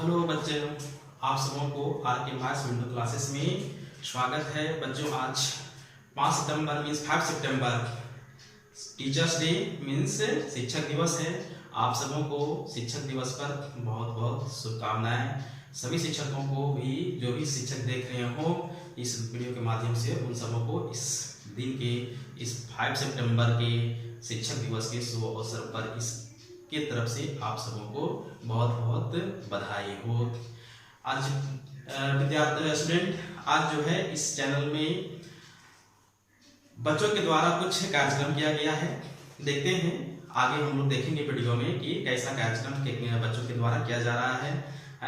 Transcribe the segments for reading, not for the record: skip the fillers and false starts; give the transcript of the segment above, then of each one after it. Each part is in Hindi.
हेलो बच्चों, आप सबों को आर के मैथ्स विंडो क्लासेस में स्वागत है। बच्चों आज 5 सितंबर मीन्स 5 सितंबर टीचर्स डे मीन्स शिक्षक दिवस है। आप सबों को शिक्षक दिवस पर बहुत बहुत शुभकामनाएं। सभी शिक्षकों को भी जो भी शिक्षक देख रहे हो इस वीडियो के माध्यम से उन सबों को इस दिन के इस 5 सितंबर के शिक्षक दिवस के शुभ अवसर पर इसके तरफ से आप सबों को बहुत बहुत बधाई हो। आज विद्यार्थी स्टूडेंट आज जो है इस चैनल में बच्चों के द्वारा कुछ कार्यक्रम किया गया है। देखते हैं आगे हम लोग देखेंगे वीडियो में कि कैसा कार्यक्रम बच्चों के द्वारा किया जा रहा है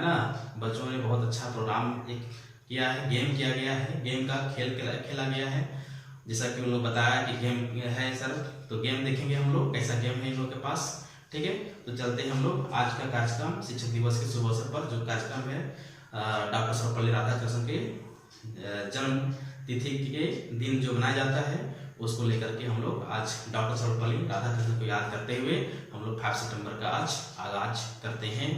ना। बच्चों ने बहुत अच्छा प्रोग्राम एक किया है, गेम किया गया है, गेम का खेला गया है। जैसा कि उन लोग बताया कि गेम है सर, तो गेम देखेंगे हम लोग कैसा गेम है इन लोग के पास। ठीक है, तो चलते हैं हम लोग आज का कार्यक्रम शिक्षक दिवस के शुभ अवसर पर। जो कार्यक्रम है डॉक्टर सर्वपल्ली राधाकृष्णन के जन्म तिथि के दिन जो मनाया जाता है उसको लेकर के हम लोग आज डॉक्टर सर्वपल्ली राधाकृष्णन को याद करते हुए हम लोग 5 सितंबर का आज आगाज करते हैं।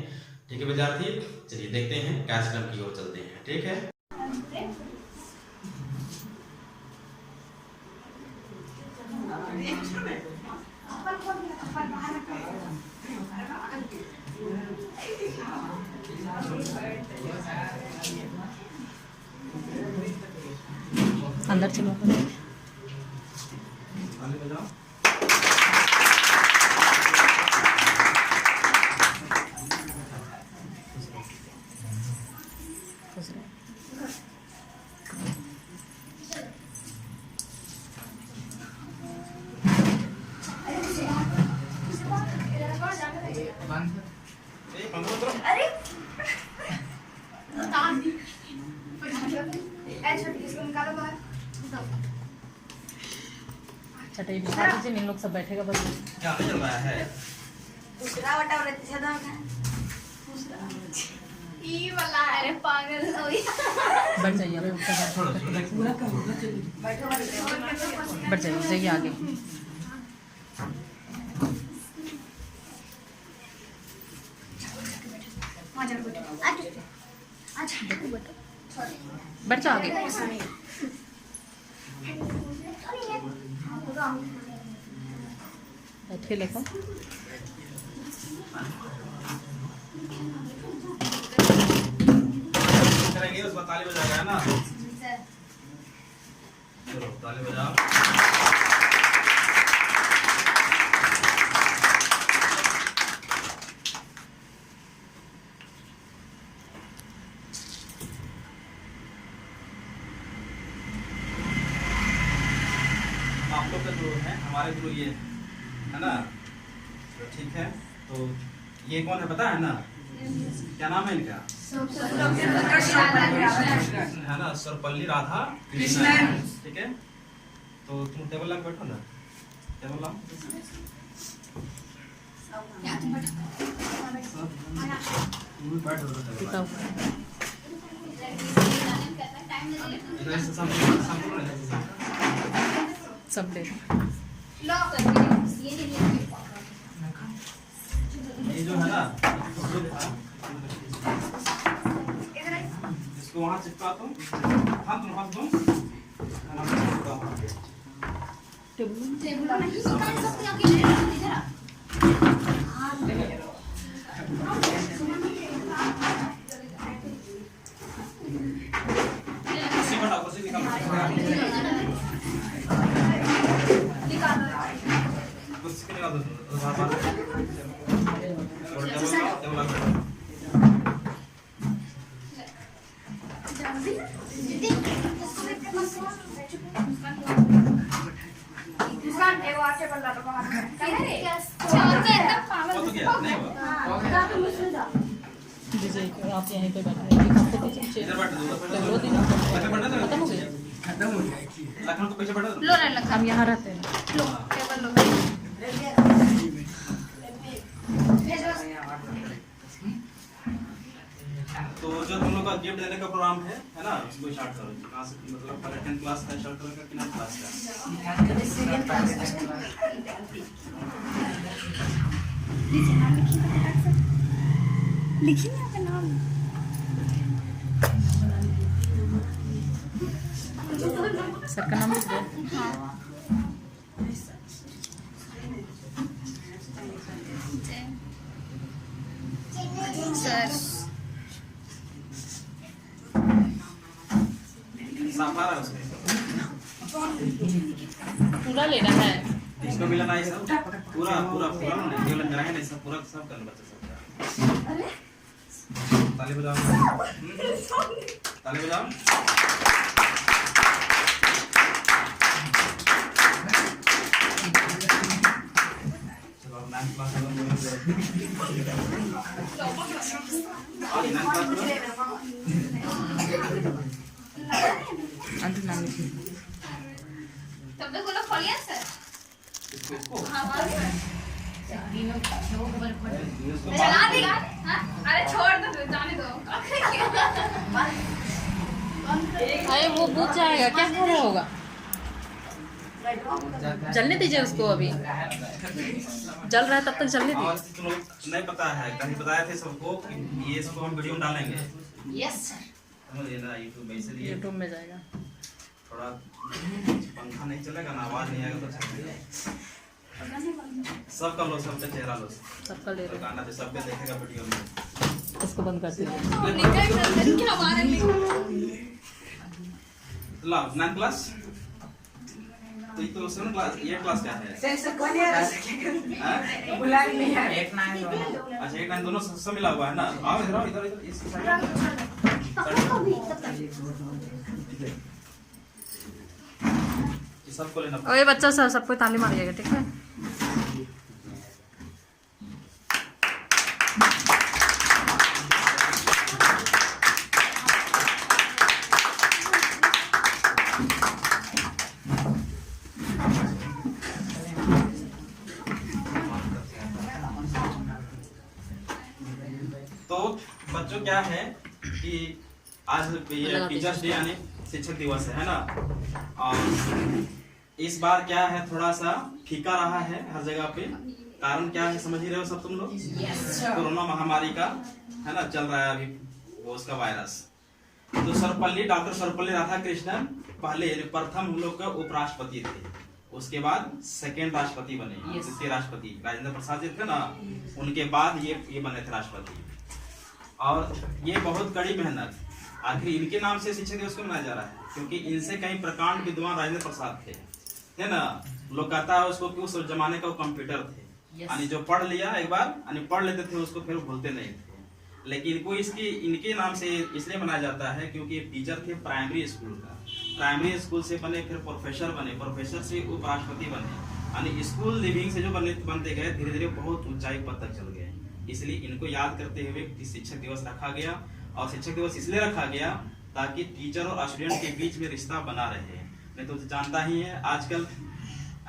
ठीक है विद्यार्थी, चलिए देखते हैं कार्यक्रम की ओर चलते हैं। ठीक है, अंदर चलो चटाई बिछा दीजिए, इन लोग सब बैठेगा बस। क्या चल रहा है? दूसरा बटा और अच्छा था दूसरा ई वाला अरे पागल हो गया। बैठ जाइए आप लोग, बैठ जाइए आगे। बैठ जाओ आगे। बैठ के लिखो। करेंगे उसका ताली बजाएगा ना। चलो ताली बजाओ। आप लोग का जो है हमारे गुरु ये है ना, तो ठीक है। तो ये कौन है पता है ना, क्या नाम है इनका? है ना, सर्वपल्ली राधा कृष्णन। ठीक है, तो तुम टेबल लग बैठो ना, टेबल लाओ। सब ले ये जो है ना इसको वहाँ चिपका तुम हाथ दो। कुर्सी हटाओ, कुर्सी निकालो, कुर्सी निकाल दो। दीजिए आप यहीं पे बैठे हैं। आपको पीछे इधर बैठ दो, खत्म हो गया। लखनऊ को पीछे बैठो। हम यहाँ रहते हैं। तो जो तुम लोग का गिफ्ट देने का प्रोग्राम है ना, उसको स्टार्ट करो। कहाँ से मतलब पहले 10th क्लास का स्टार्ट करेगा कि 9th क्लास का? लिखिए ना अपना नाम। सर का नाम लिख दो। सर साफा रहा उसमें पूरा लेना है। इसको भी लेना है सब पूरा पूरा पूरा नहीं केवल मेरा है नहीं सब पूरा सब करना बच्चा सब। ताली बजाओ ताली बजाओ। चलो 9 क्लास अंत नाम लिख। तब तक बोलो खोलिए सर। हाँ चला देगा। हाँ अरे छोड़ दो जाने दो। अरे वो बुझ जाएगा, क्या हो रहा होगा? जलने दीजिए उसको, अभी जल रहा है तब तक जलने और दीजिए। तुम लोग नहीं पता है, कहीं बताए थे सबको कि ये इसको हम वीडियो में डालेंगे। Yes sir. समझिए ना, यूट्यूब में, इसलिए यूट्यूब में जाएगा। थोड़ा पंखा नहीं चलेगा ना, आवाज नहीं आएगा तो चलेगा। सब कर लो, सब पे चेहरा लो, सबका ले रहे गाना तो सब पे देखेगा वीडियो में। इसको बंद कर दीजिए। क्या मारे ला 9 क्लास तो ये तो सुन क्लास, ये क्लास क्या है? हाँ? एक नाइन अच्छा 8 9 दोनों सब मिला हुआ है ना। आओ इधर आओ, इधर इधर इस साइड। सबको लेना। ओए बच्चा सब सबको ताली मारिएगा, ठीक है? तो बच्चों क्या है कि आज ये टीचर्स डे यानी शिक्षक दिवस है ना। और इस बार क्या है, थोड़ा सा फीका रहा है हर जगह पे। कारण क्या है समझ ही रहे हो सब तुम लोग। कोरोना महामारी का है ना, चल रहा है अभी वो उसका वायरस। तो सर्वपल्ली डॉक्टर सर्वपल्ली राधाकृष्णन पहले प्रथम हम लोग का उपराष्ट्रपति थे, उसके बाद सेकेंड राष्ट्रपति बने, द्वितीय राष्ट्रपति राजेंद्र प्रसाद जी थे ना, उनके बाद ये बने थे राष्ट्रपति। और ये बहुत कड़ी मेहनत, आखिर इनके नाम से शिक्षक दिवस को मनाया जा रहा है, क्योंकि इनसे कहीं प्रकांड विद्वान राजेंद्र प्रसाद थे, है ना। लोग कहता है उसको कि उस जमाने का वो कंप्यूटर थे, यानी जो पढ़ लिया एक बार यानी पढ़ लेते थे उसको फिर भूलते नहीं थे। लेकिन इनको इनके नाम से इसलिए मनाया जाता है क्योंकि टीचर थे प्राइमरी स्कूल का, प्राइमरी स्कूल से बने, फिर प्रोफेसर बने, प्रोफेसर से उपराष्ट्रपति बने, यानी स्कूल लिविंग से जो बनते गए धीरे धीरे बहुत ऊंचाई पद तक चल गए। इसलिए इनको याद करते हुए शिक्षक दिवस रखा गया। और शिक्षक दिवस इसलिए रखा गया ताकि टीचर और स्टूडेंट के बीच में रिश्ता बना रहे। नहीं तो जानता ही है आजकल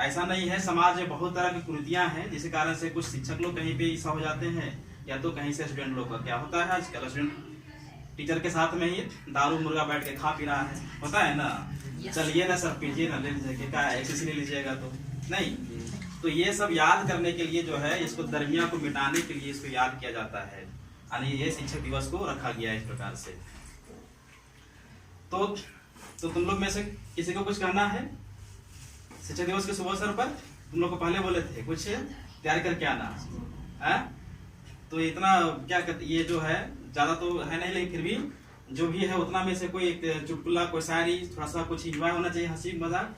ऐसा नहीं है, समाज में बहुत तरह की कुरीतियां हैं, जिस कारण से कुछ शिक्षक लोग कहीं पे ऐसा हो जाते हैं, या तो कहीं से स्टूडेंट लोग का क्या होता है आजकल, स्टूडेंट टीचर के साथ में ही दारू मुर्गा बैठ के खा पी रहा है, होता है ना। चलिए ना सर पीजिए ना, ले लीजिए, क्या एसएससी ले लीजिएगा तो नहीं। तो ये सब याद करने के लिए जो है, इसको दरमिया को मिटाने के लिए इसको याद किया जाता है, यानी ये शिक्षक दिवस को रखा गया है इस प्रकार से। तो तुम लोग में से किसी को कुछ कहना है शिक्षक दिवस के शुभ अवसर पर? तुम लोग को पहले बोले थे कुछ तैयार करके आना है। तो इतना क्या ये जो है ज्यादा तो है नहीं, लेकिन फिर भी जो भी है उतना में से कोई एक चुटकुला, कोई शायरी, थोड़ा सा कुछ इंजॉय होना चाहिए, हंसी मजाक।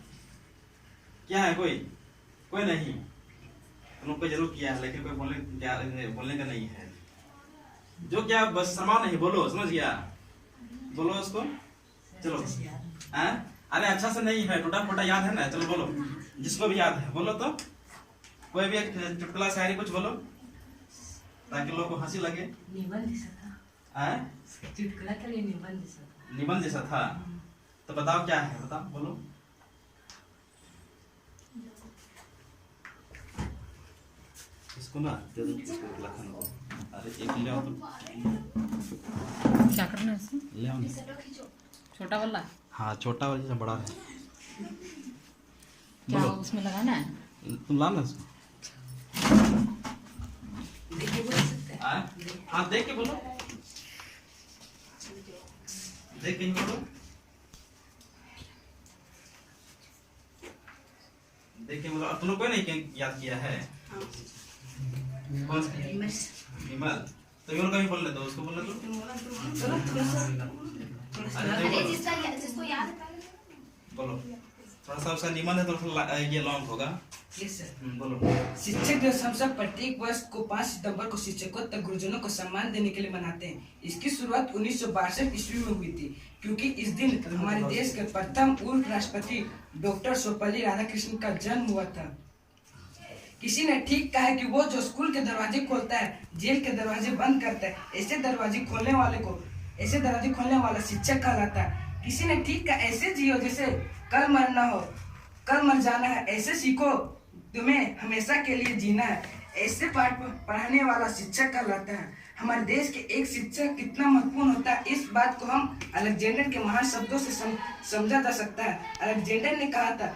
क्या है कोई नहीं? तुम लोग को जरूर किया है, लेकिन कोई बोलने का नहीं है। जो क्या बस शर्मा नहीं, बोलो, समझ गया, बोलो उसको। चलो अरे अच्छा से नहीं है, टूटा फूटा याद है ना, चलो बोलो, जिसको भी याद है बोलो। तो कोई भी एक चुटकुला शायरी कुछ बोलो ताकि लोगों को हंसी लगे। चुटकुला के लिए निबंध जैसा था। तो बताओ क्या है, बताओ, बोलो। इसको ना लखन को, अरे एक ले आओ तो। क्या करना है इसमें? ले आओ ना। छोटा वाला? हाँ छोटा वाला जैसा बड़ा है। क्या उसमें लगाना है? तुम ला ना इसको। हाँ देख के बोलो। देख कहीं बोलो, देखिए बोलो। तुम लोग कोई नहीं याद किया है? कौन सा? विमल। तो विमल का भी बोलने दो, उसको बोलने दो। अरे जिसको याद है बोलो थोड़ा सा उसका नियमन है तो थोड़ा ये लॉन्ग होगा। Yes sir. बोलो। शिक्षक दिवस हम सब प्रत्येक वर्ष को 5 सितंबर को शिक्षकों तथा गुरुजनों को सम्मान देने के लिए मनाते हैं। इसकी शुरुआत 1962 ईस्वी में हुई थी, क्योंकि इस दिन हमारे देश के प्रथम पूर्व राष्ट्रपति डॉक्टर सर्वपल्ली राधाकृष्णन का जन्म हुआ था। किसी ने ठीक कहा है कि वो जो स्कूल के दरवाजे खोलता है, जेल के दरवाजे बंद करता है, ऐसे दरवाजे खोलने वाला शिक्षक कहलाता है। किसी ने ठीक कहा, ऐसे जियो जैसे कल मरना हो, कल मर जाना है, ऐसे सीखो तुम्हें हमेशा के लिए जीना है, ऐसे पाठ पढ़ाने वाला शिक्षक कहलाता है। हमारे देश के एक शिक्षक कितना महत्वपूर्ण होता है, इस बात को हम अलेक्जेंडर के महान शब्दों से समझा जा सकता है। अलेक्जेंडर ने कहा था,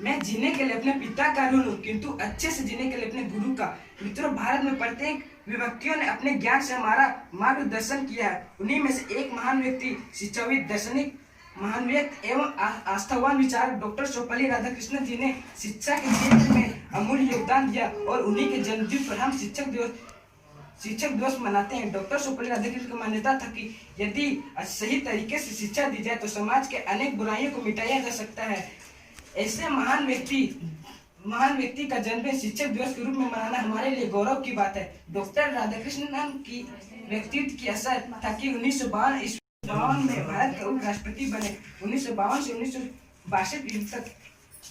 मैं जीने के लिए अपने पिता का ऋण हूँ, किंतु अच्छे से जीने के लिए अपने गुरु का। मित्रों, भारत में प्रत्येक व्यक्तियों ने अपने ज्ञान से हमारा मार्गदर्शन किया है। उन्हीं में से एक महान व्यक्ति, शिक्षाविद, दार्शनिक, महानवेत्त एवं आस्थावान विचारक डॉक्टर सर्वपल्ली राधाकृष्णन जी ने शिक्षा के क्षेत्र में अमूल्य योगदान दिया, और उन्हीं के जन्मदिन पर हम शिक्षक दिवस मनाते हैं। डॉक्टर सर्वपल्ली राधाकृष्णन की मान्यता था कि यदि सही तरीके से शिक्षा दी जाए तो समाज के अनेक बुराइयों को मिटाया जा सकता है। ऐसे महान व्यक्ति का जन्मदिन शिक्षक दिवस के रूप में मनाना हमारे लिए गौरव की बात है। डॉक्टर राधाकृष्णन की व्यक्तित्व की असर था कि 1952 में भारत के उपराष्ट्रपति बने। 1952 से 1962 तक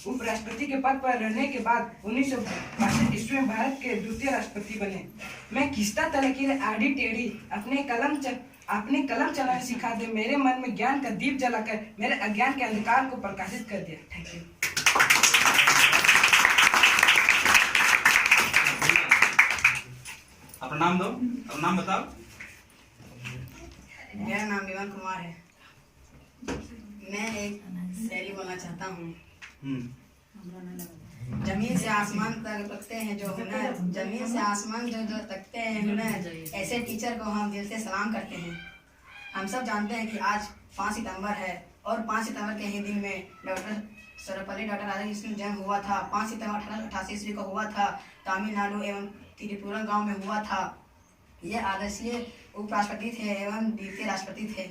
उपराष्ट्रपति के पद पर रहने के बाद 1962 ईस्वी में भारत के द्वितीय राष्ट्रपति बने। मैं खिस्ता तलकीर आड़ी टेढ़ी अपने कलम चलाना सिखा दे, मेरे मन में ज्ञान का दीप जलाकर मेरे अज्ञान के अंधकार को प्रकाशित कर दिया। Thank you. अपना नाम दो, अपना नाम बताओ। मेरा नाम विमल कुमार है। मैं एक शायरी बोलना चाहता हूँ। जमीन से आसमान तक तकते हैं जो हुनर, जमीन से आसमान जो तकते हैं हुनर, ऐसे टीचर को हम दिल से सलाम करते हैं। हम सब जानते हैं कि आज 5 सितंबर है, और 5 सितंबर के ही दिन में डॉक्टर राधाकृष्णन जन्म हुआ था। 5 सितंबर 1888 ईस्वी को हुआ था। तमिलनाडु एवं त्रिपुरा गांव में हुआ था। ये आदर्शीय उपराष्ट्रपति थे एवं द्वितीय राष्ट्रपति थे।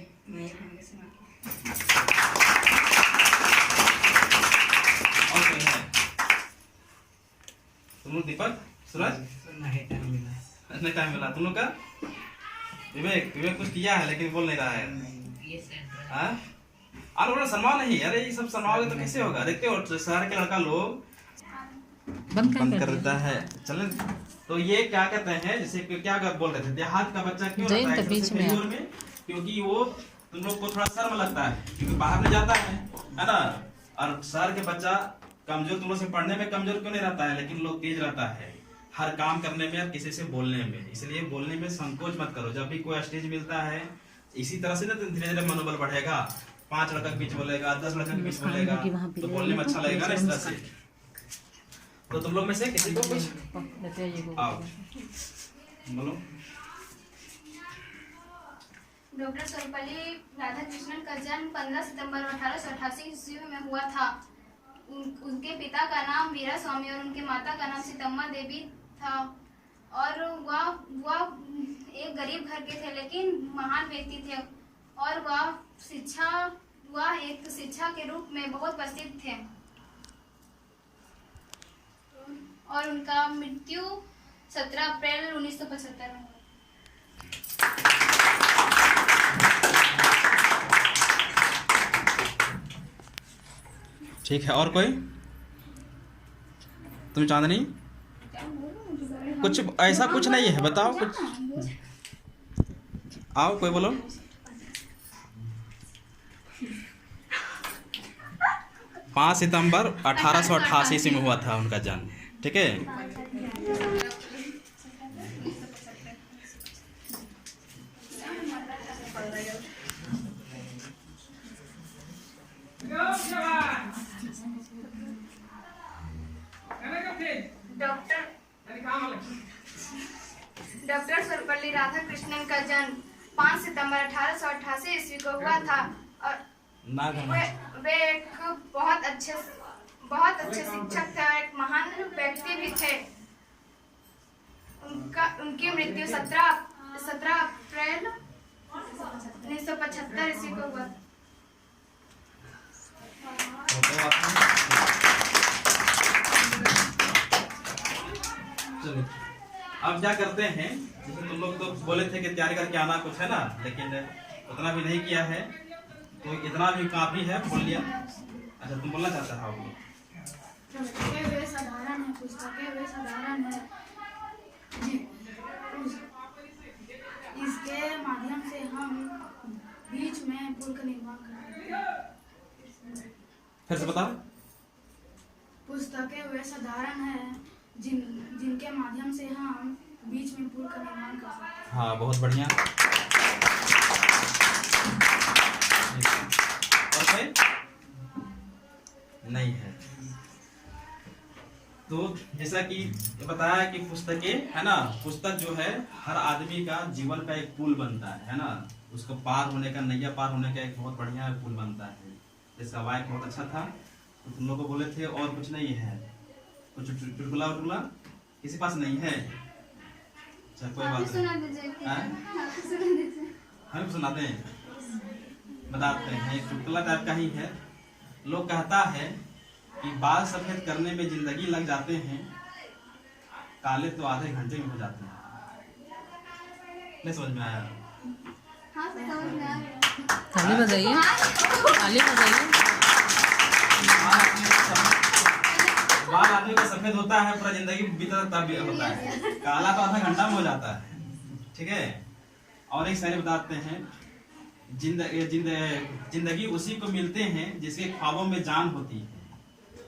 तुम लोग दीपक, सूरज, नहीं टाइम मिला तुम लोग का। विवेक कुछ किया है लेकिन बोल नहीं रहा है। अरे सम्मान नहीं, अरे ये सब सम्माओगे तो कैसे होगा। देखते हो शहर के लड़का लोग बंद कर देता है। चले तो ये क्या कहते हैं, जैसे क्या बोल रहे थे, देहात का बच्चा क्यों रहता है बीच में? क्योंकि वो तुम लोग को थोड़ा शर्म लगता है, क्योंकि बाहर नहीं जाता है ना। और शहर के बच्चा कमजोर, तुम लोग से पढ़ने में कमजोर क्यों नहीं रहता है, लेकिन लोग तेज रहता है हर काम करने में और किसी से बोलने में। इसलिए बोलने में संकोच मत करो। जब भी कोई स्टेज मिलता है, इसी तरह से ना धीरे धीरे मनोबल बढ़ेगा। 5 लड़का के बीच बोलेगा, 10 लड़का के बीच बोलेगा, तो बोलने में अच्छा लगेगा ना इस तरह से। तो तुम लोग में से किसी को कुछ आओ बोलो। डॉक्टर सर्वपल्ली राधाकृष्णन का जन्म 15 सितंबर 1888 ईस्वी में हुआ था। उनके पिता का नाम वीरा स्वामी और उनके माता का नाम सीतम्मा देवी था, और वह एक गरीब घर के थे, लेकिन महान व्यक्ति थे, और वह एक शिक्षा के रूप में बहुत प्रसिद्ध थे। और उनका मृत्यु 17 अप्रैल 1975 में। ठीक है, और कोई? तुम चांदनी, कुछ ऐसा कुछ नहीं है, बताओ कुछ। आओ कोई बोलो। पाँच सितंबर 1888 में हुआ था उनका जन्म। ठीक है, डॉक्टर सर्वपल्ली राधाकृष्णन का जन्म 5 सितंबर 1888 ईस्वी को हुआ था और वे एक बहुत अच्छे शिक्षक थे और एक महान व्यक्ति भी थे। उनकी मृत्यु 17 अप्रैल 1975 ईस्वी को हुआ। अब क्या करते हैं, जैसे तुम लोग तो बोले थे कि तैयारी करके आना कुछ है ना, लेकिन उतना भी नहीं किया है, तो इतना भी काफी है, बोल लिया। अच्छा, तुम बोलना चाहते हो? पुस्तकें वे साधारण है इसके माध्यम से हम बीच में पुल का निर्माण करते हैं। फिर से बताओ। पुस्तकें वे साधारण है जिनके माध्यम से हम बीच में पुल का निर्माण कर सकते हैं। हाँ, बहुत बढ़िया। और कोई नहीं है। तो जैसा कि बताया कि पुस्तकें है ना, पुस्तक जो है हर आदमी का जीवन का एक पुल बनता है ना, उसको पार होने का, नैया पार होने का एक बहुत बढ़िया पुल बनता है। इसका वाक्य बहुत अच्छा था। तो तुम लोग को बोले थे और कुछ नहीं है, कुछ चुटकुला उटकुला किसी पास नहीं है? अच्छा, कोई बात नहीं, हम सुनाते हैं, बताते हैं। एक चुटकुला टाइप का ही है। लोग कहता है कि बाल सफेद करने में जिंदगी लग जाते हैं, काले तो आधे घंटे में हो जाते हैं। नहीं समझ में आया? हाँ, समझ में आया। ताली बजाइए, ताली बजाइए। बाल आदमी का सफेद होता है, पूरा जिंदगी बीता तब होता है, काला तो आधा घंटा में हो जाता है। ठीक है। और एक शायरी बताते हैं, जिंदगी उसी को मिलते हैं जिसके ख्वाबों में जान होती है।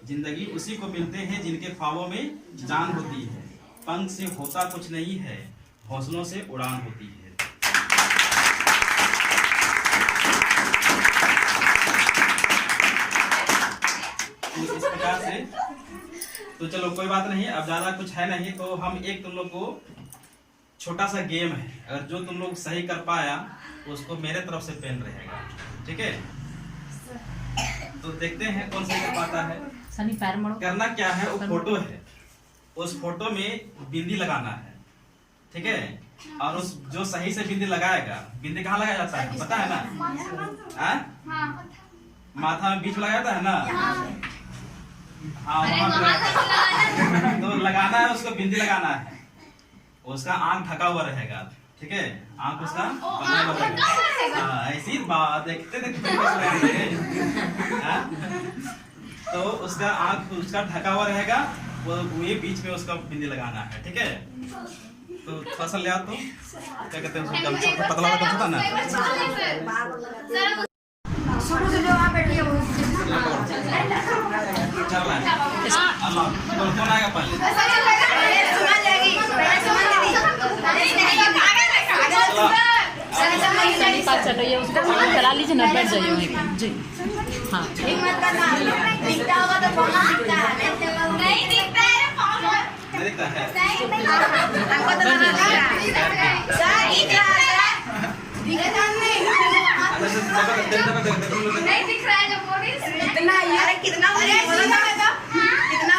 जिंदगी उसी को मिलते हैं जिनके ख्वाबों में जान होती है। पंख से होता कुछ नहीं है, हौसलों से उड़ान होती है। इस प्रकार से तो चलो कोई बात नहीं, अब ज्यादा कुछ है नहीं, तो हम एक तुम लोग को छोटा सा गेम है, अगर जो तुम लोग सही कर पाया उसको मेरे तरफ से पेन रहेगा। ठीक है। तो देखते हैं कौन सही कर पाता है। सनी पैर मोड़ो। करना क्या है, वो फोटो है, उस फोटो में बिंदी लगाना है। ठीक है। और उस जो सही से बिंदी लगाएगा, बिंदी कहाँ लगाया जाता है पता है ना? माथा में बीच लगाया जाता है ना? हाँ, तो लगाना है, उसको बिंदी लगाना है। उसका आंख ढका हुआ रहेगा। ठीक है। आंख उसका बना हुआ रहेगा। ऐसी बात देखते तो उसका आंख उसका ढका हुआ रहेगा, वो ये बीच में उसका बिंदी लगाना है। ठीक है। तो थोड़ा सा ले आ, तो क्या कहते हैं उसको, पतला होता ना। शुरू से जो वहाँ बैठी है वो चल रहा है। कौन आएगा पहले? सनी पास चल रही है, उसको चला लीजिए ना, बैठ जाइए वहीं पे। जी हाँ। नहीं दिखता है। नहीं दिख रहा है जो बोली कितना यार, कितना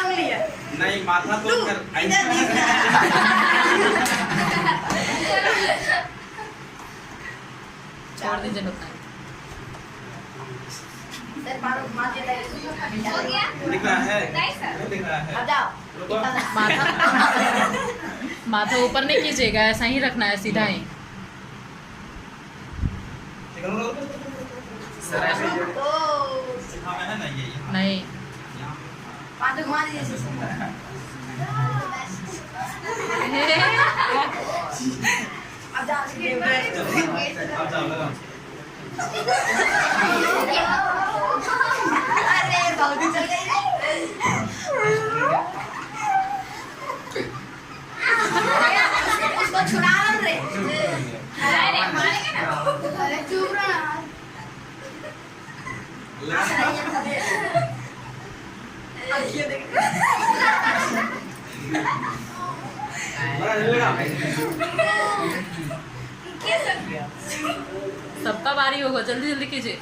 उंगली है? नहीं, माथा तो कर छोड़ दीजिए बताएं। हो गया? दिख रहा है? नहीं सर। नहीं दिख रहा है। माथा ऊपर नहीं कीजिएगा, ऐसा ही रखना है, सीधा ही। हाँ, है ना ये नहीं, घुमा दीजिए। अब जाओ। अरे बहुत चल गई। उसको छुड़ा रे। अरे मारेंगे ना। अरे चुप रहा। लगा। सबका बारी होगा, जल्दी जल्दी कीजिए।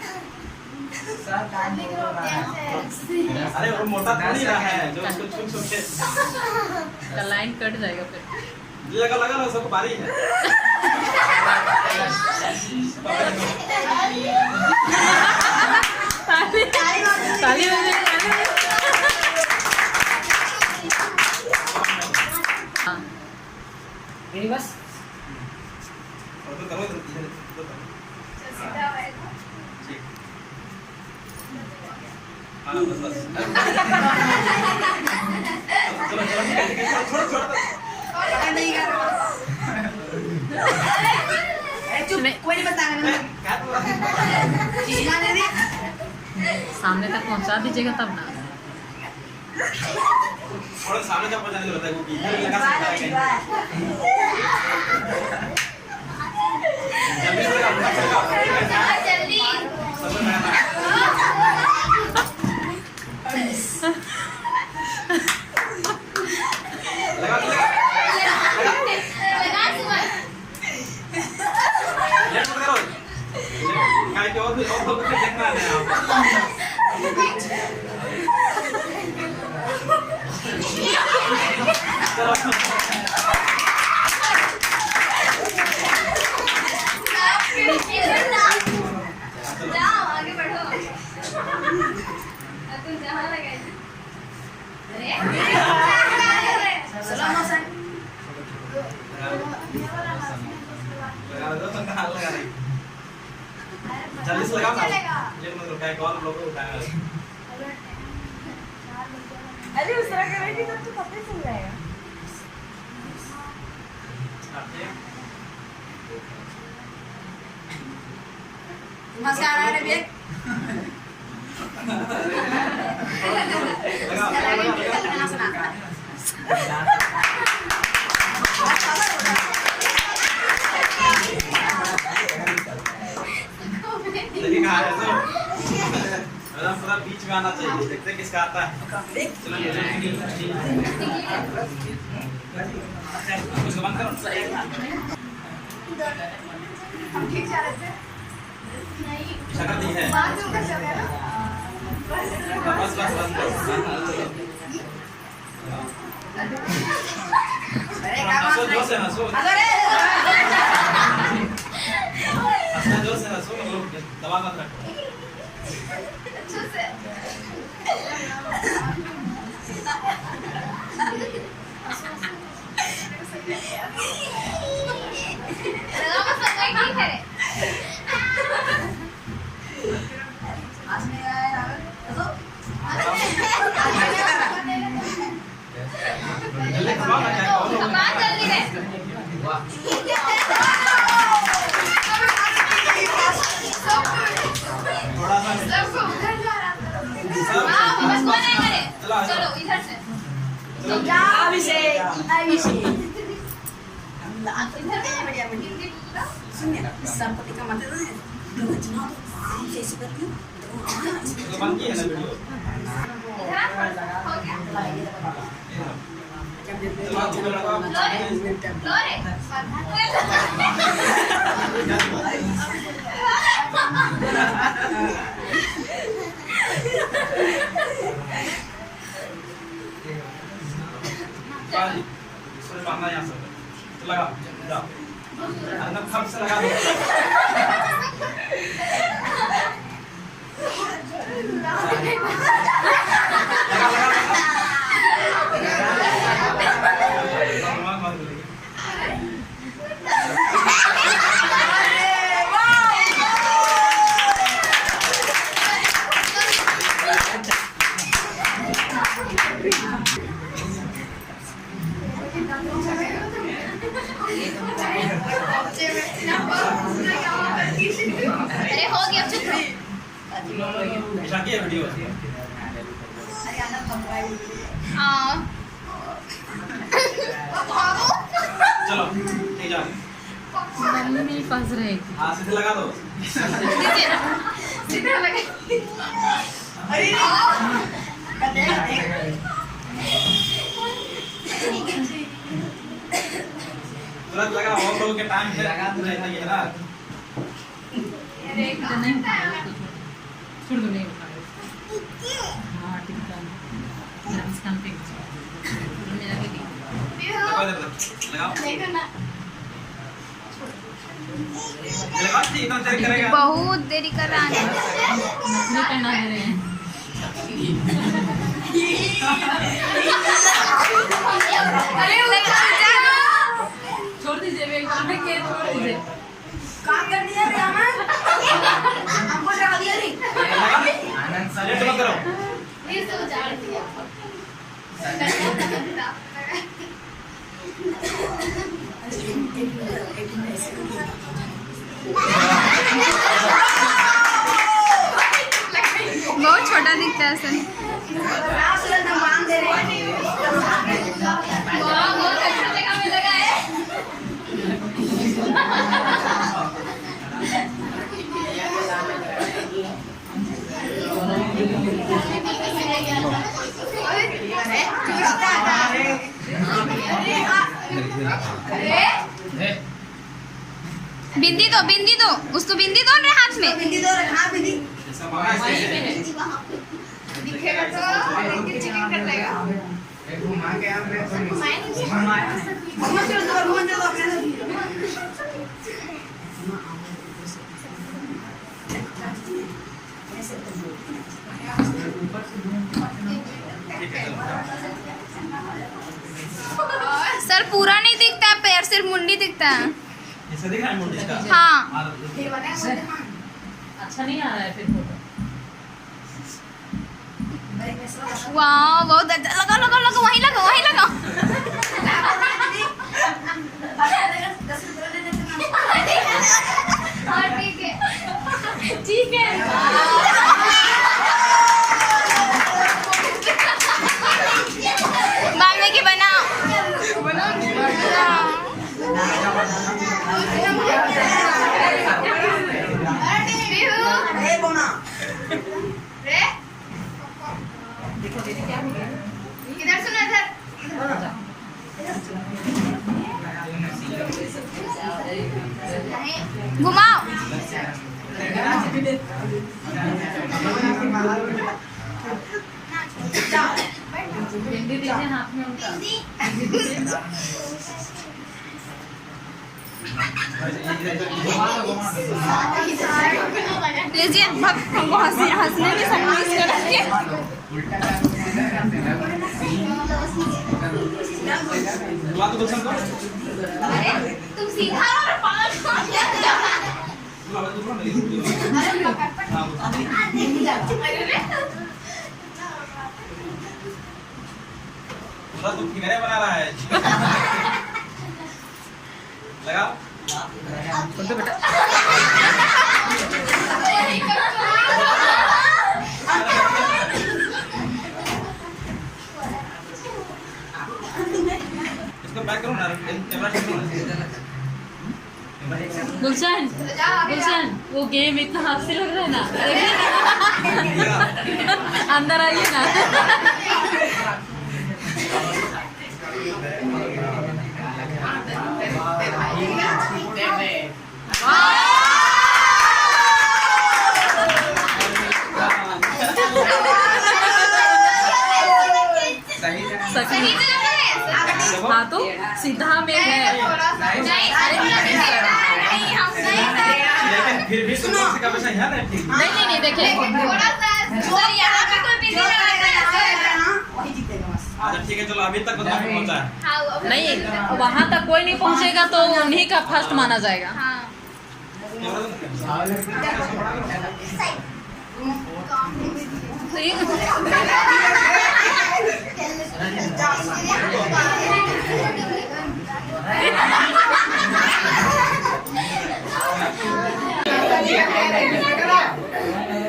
अरे वो मोटा थोड़ी रहा है जो उसको छुप छुप के लाइन कट जाएगा फिर। लगा लगा ना, सबको बारी है। ताली ताली बजे। हाँ बस करो इधर सीधा बैठो। ठीक। हाँ बस बस चलो चलो छोड़ छोड़ नहीं कर चुप, कोई नहीं बताएगा। सामने तक पहुंचा दीजिएगा तब ना। थोड़ा सामने जब पहुंचाने लगता है वो इधर लगा सकता है जल्दी से लगा जल्दी सब लगाना लगा लगा सुबह लेट मत करो काय के और कुछ देखना है जाओ आगे बढ़ो। तुम जहाँ लगाई थी। अरे सलाम हसन। लगा दो तो कहां लगा रही जल्दी से लगाओ ना लेट मत करो काय कॉल लोग उठाएगा अरे उस तरह करेगी तब तो पता ही चल जाएगा। नमस्कार आने भी गाना सुना। लेकिन कहां है तो पूरा बीच में आना चाहिए, देखते हैं किसका आता है। चलो उसको बंद करो। हम ठीक जा रहे थे। नहीं शक्ल दी है बात में कर चल रहा है ना। बस बस बस अरे हंसो जोर से हंसो हंसना जोर से हंसो मतलब दबा मत रखो अच्छे से लगा बस सफाई ठीक है। आज नहीं आया तो जल्दी दबा मत रखो कमान जल्दी है। थोड़ा सा सबको उधर जा रहा था। हाँ बस वो नहीं करे। चलो इधर से। अभिषेक इधर से बढ़िया हिंदी पूरा। सुनिए संपत्ति का मतलब है तो चुनाव आराम से ऐसे करती हूँ तो तो बंद किया ना वीडियो इधर हो गया। चलो आप वीडियो लगाओ लोरे पानी इसको बांधना यहाँ से तो लगा जाओ अंदर खप से लगा दो अरे हो गया चुप रहो। ऐसा किया वीडियो हाँ चलो ठीक है मम्मी फंस रहेगी। हाँ सीधे लगा दो सीधे लगे। तुरंत लगा और लोगों के टाइम से लगा तो रहता है ना इतना नहीं उठा रहा है, छोड़ दो, नहीं उठा रहा है। हाँ ठीक है, मेरा मुस्कान पे मेरा के लगाओ देखो ना लगाओ ठीक इतना देर करेगा। बहुत देरी कर रहा है। नथनी पहना दे रहे हैं। अरे छोड़ दीजिए, वे एकदम में के छोड़ दीजिए। काम कर दिया रे अमन, हमको डरा दिया रे। आनंद सर लेट मत करो। ये तो उजाड़ दिया। बहुत छोटा दिखता है सर। हम बांध दे रहे हैं। बहुत अच्छा जगह में लगा है। बिंदी दो उसको बिंदी दो रे हाथ में। बिंदी दो रखा बिंदी। दिखेगा तो लेकिन चिकन कर लेगा। घुमा के हमने घुमा चलो अपने से। सर पूरा नहीं दिखता है, पैर सिर्फ मुंडी दिखता है। ऐसा दिख रहा है मुंडी का। हाँ अच्छा नहीं आ रहा है फिर फोटो। वाह बहुत अच्छा लगा वहीं लगा हाँ ठीक है बाद में की बनाओ ए बोना रे इधर सुनो इधर घुमाओ। भिंडी दीजिए हाथ में उनका। लीजिए हमको हंसने में संगीत करेंगे। बात तो गुलशन को अरे तुम सीधा और पांच पूरा तू किनारे बना रहा है। लगाओ फोटो बेटा। इसको बैक करो ना, कैमरा ठीक करो। गुलशन वो गेम इतना हाथ से लग रहा है ना, अंदर आइए ना। सही हाँ तो सीधा में है। लेकिन फिर भी सुनो से का वैसा है ना ठीक। नहीं देखिए सर यहाँ पे कोई बिजी नहीं रहता है। वही जीतेगा बस। अच्छा ठीक है चलो अभी तक बता पहुंचा है। हाँ नहीं, वहाँ तक कोई नहीं पहुँचेगा तो उन्हीं का फर्स्ट माना जाएगा। हाँ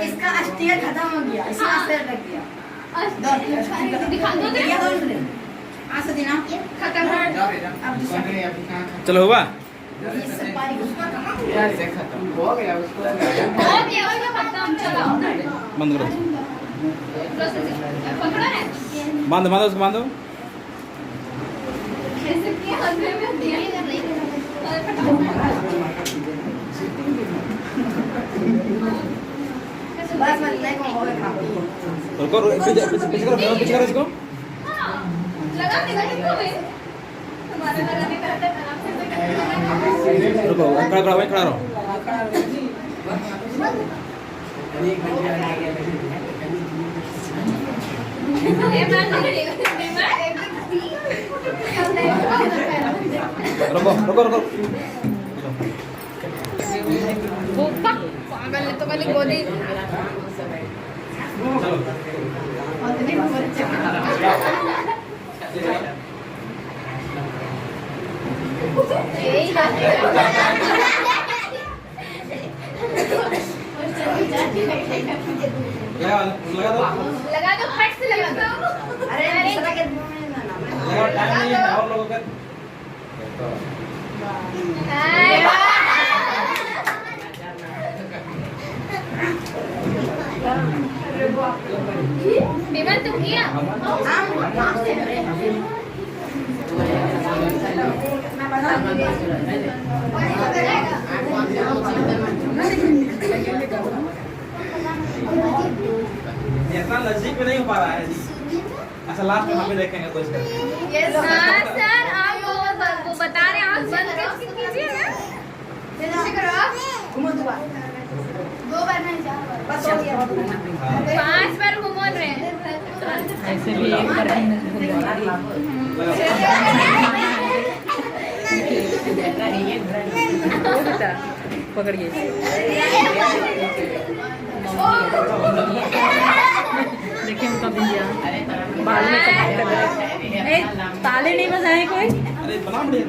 इसका अस्थिर खत्म हो गया, इसका अस्थिर लग गया। दिखा दो आज से दिन खत्म है। अब दूसरा चलो हुआ ये सब पारी उसका कहाँ हो गया उसको हो गया खत्म। चलो बंद करो पकड़ो है बांधो उसको बांधो। कैसे किया अंदर में दिया इधर नहीं नहीं को होगा काफी। रुको पीछे करो इसको। लगा देगा किसको भाई हमारा लगाने का रहता है आराम से रुको खड़ा रहो। ये बात नहीं है रुको पागल है तो पहले गोदी लगा दो फट से लगा दो अरे दूसरा के टाइम नहीं है और लोगों का विमल तुम किया इतना नजदीक में नहीं हो पा रहा है जी। अच्छा लास्ट में हम भी देखेंगे कुछ हाँ सर आप वो बता रहे हैं आप बंद करके कीजिए जैसे करो आप घूमो दो बार नहीं चार बार बस हो गया 5 बार घुमा रहे हैं ऐसे भी एक बार पकड़िए देखिए उनका भैया बाल में कमाल कर रहे हैं। ताले नहीं बजाए कोई। अरे बना बढ़िया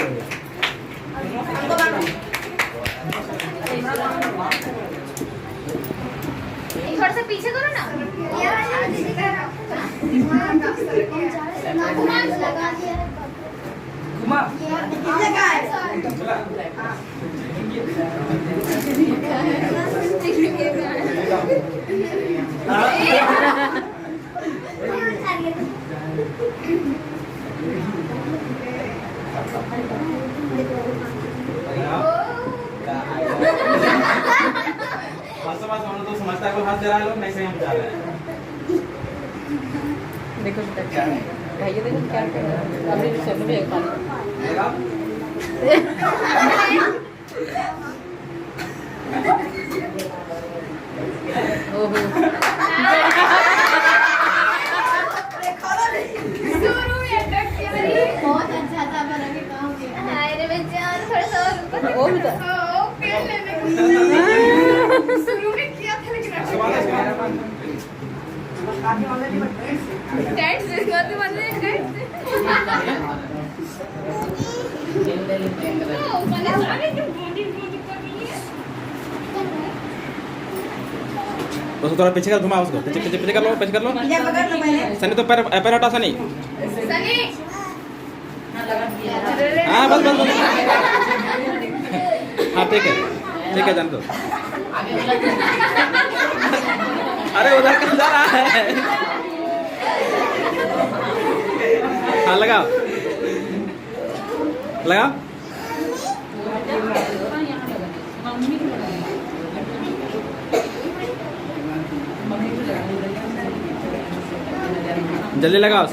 थोड़ा सा पीछे करो ना घुमा तो समझता है हाथ दे रहा है लोग नहीं सही हम जा रहे हैं। देखो बेटा भैया देखो क्या कर रहा है। अभी भी सोनू भी एक ओहो बहुत अच्छा था बना के काम किया अरे मैं जान थोड़ा सा ओ बेटा शुरू में किया था लेकिन डैड से बात बंद है मैंने सारे जो बॉडी कर रही है बस थोड़ा पीछे कर घुमा उसको पीछे कर लो पकड़ लो पहले सनी तो पैर हटा सनी सनी हाँ बस हाँ ठीक है जान दो अरे उधर कहाँ जा रहा है हाँ लगाओ जल्दी लगाओ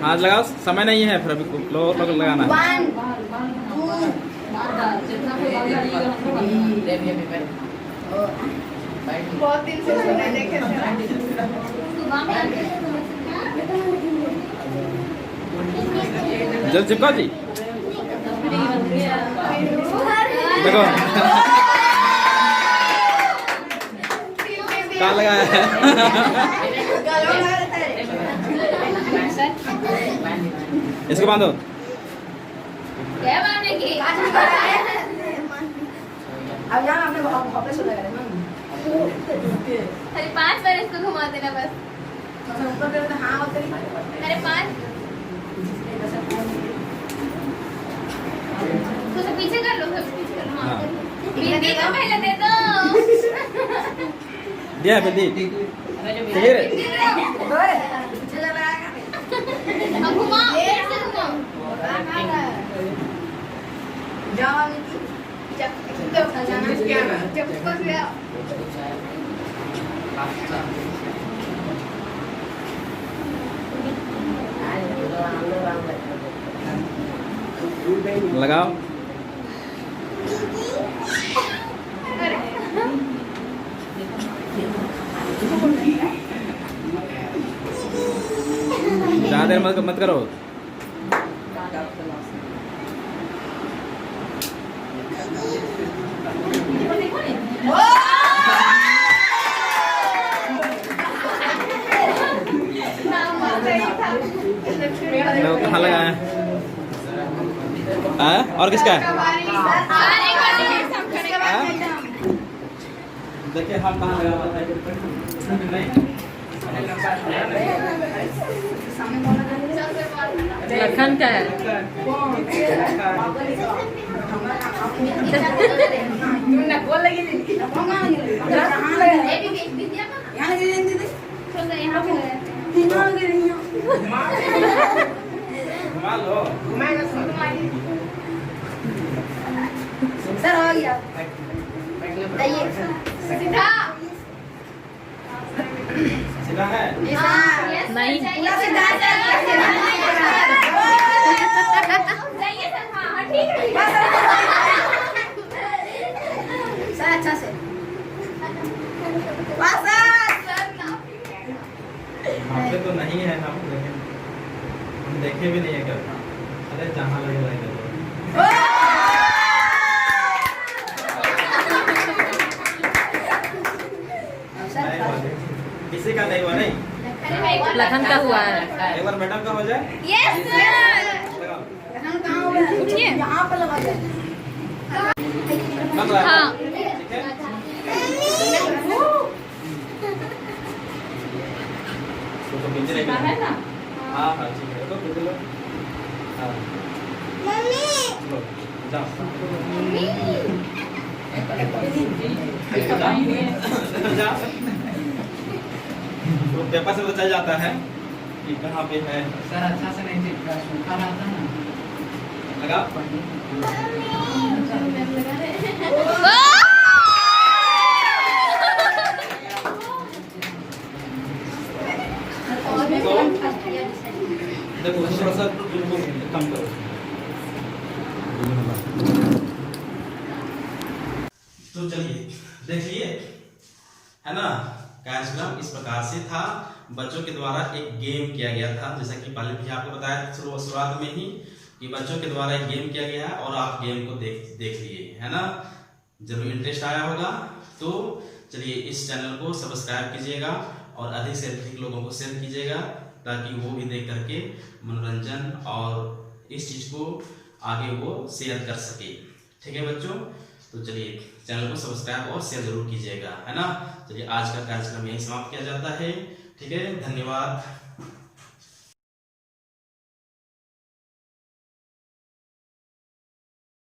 हाथ लगाओ समय नहीं है फिर अभी लोग लगाना है बहुत दिन से सुने देखे सुबह में जल्द चिपकाओ जी देखो कहाँ लगाया है इसको बांधो क्या बांधने की अब जान आपने वापस हो जाएगा ना अरे 5 बार इसको घुमा देना बस तो ऊपर पे हां होते नहीं अरे 5 तो सब पीछे कर लो सब पीछे कर लो हाँ। बिंदी को पहले दे दो दिया है बिंदी ठीक है चला बनाएगा अब घुमा फिर से घुमाओ जाओ जब जाना क्या है जब तक गया लगाओ। ज़्यादा देर मत करो। कहाँ लगाया? और किसका है? देखिए हम कहाँ लगा पाते लखन का है। घुमा लो। सर हो गया सीधा सीधा है। नहीं। पूरा सीधा जाइए सर। हाँ ठीक है सर अच्छा से हमसे तो नहीं है हम, लेकिन हम देखे भी नहीं है कभी। अरे जहाँ लगे लगे। किसी का नहीं हुआ नहीं? लखन का हुआ है। एक बार मैडम का हो जाए। Yes sir. कहाँ हो गया? उठिए। यहाँ पर लगा दे। लग रहा है? हाँ। ठीक है। तो पीछे लेके ना। हाँ हाँ ठीक है। तो पीछे लो। हाँ लो जाओ। जाओ। तो पेपर से बताया जाता है कि कहाँ पे है। सर अच्छा से नहीं दिख रहा, सूखा रहता ना। लगा। तो देखो थोड़ा सा कम करो। तो चलिए देखिए, है ना, कार्यक्रम इस प्रकार से था। बच्चों के द्वारा एक गेम किया गया था, जैसा कि पहले भी आपको बताया शुरुआत में ही कि बच्चों के द्वारा एक गेम किया गया है और आप गेम को देख लिए, है ना। जरूर इंटरेस्ट आया होगा। तो चलिए इस चैनल को सब्सक्राइब कीजिएगा और अधिक से अधिक लोगों को शेयर कीजिएगा, ताकि वो भी देख करके मनोरंजन और इस चीज को आगे वो शेयर कर सके। ठीक है बच्चों, तो चलिए चैनल को सब्सक्राइब और शेयर जरूर कीजिएगा, है ना। चलिए आज का कार्यक्रम यही समाप्त किया जाता है। ठीक है, धन्यवाद।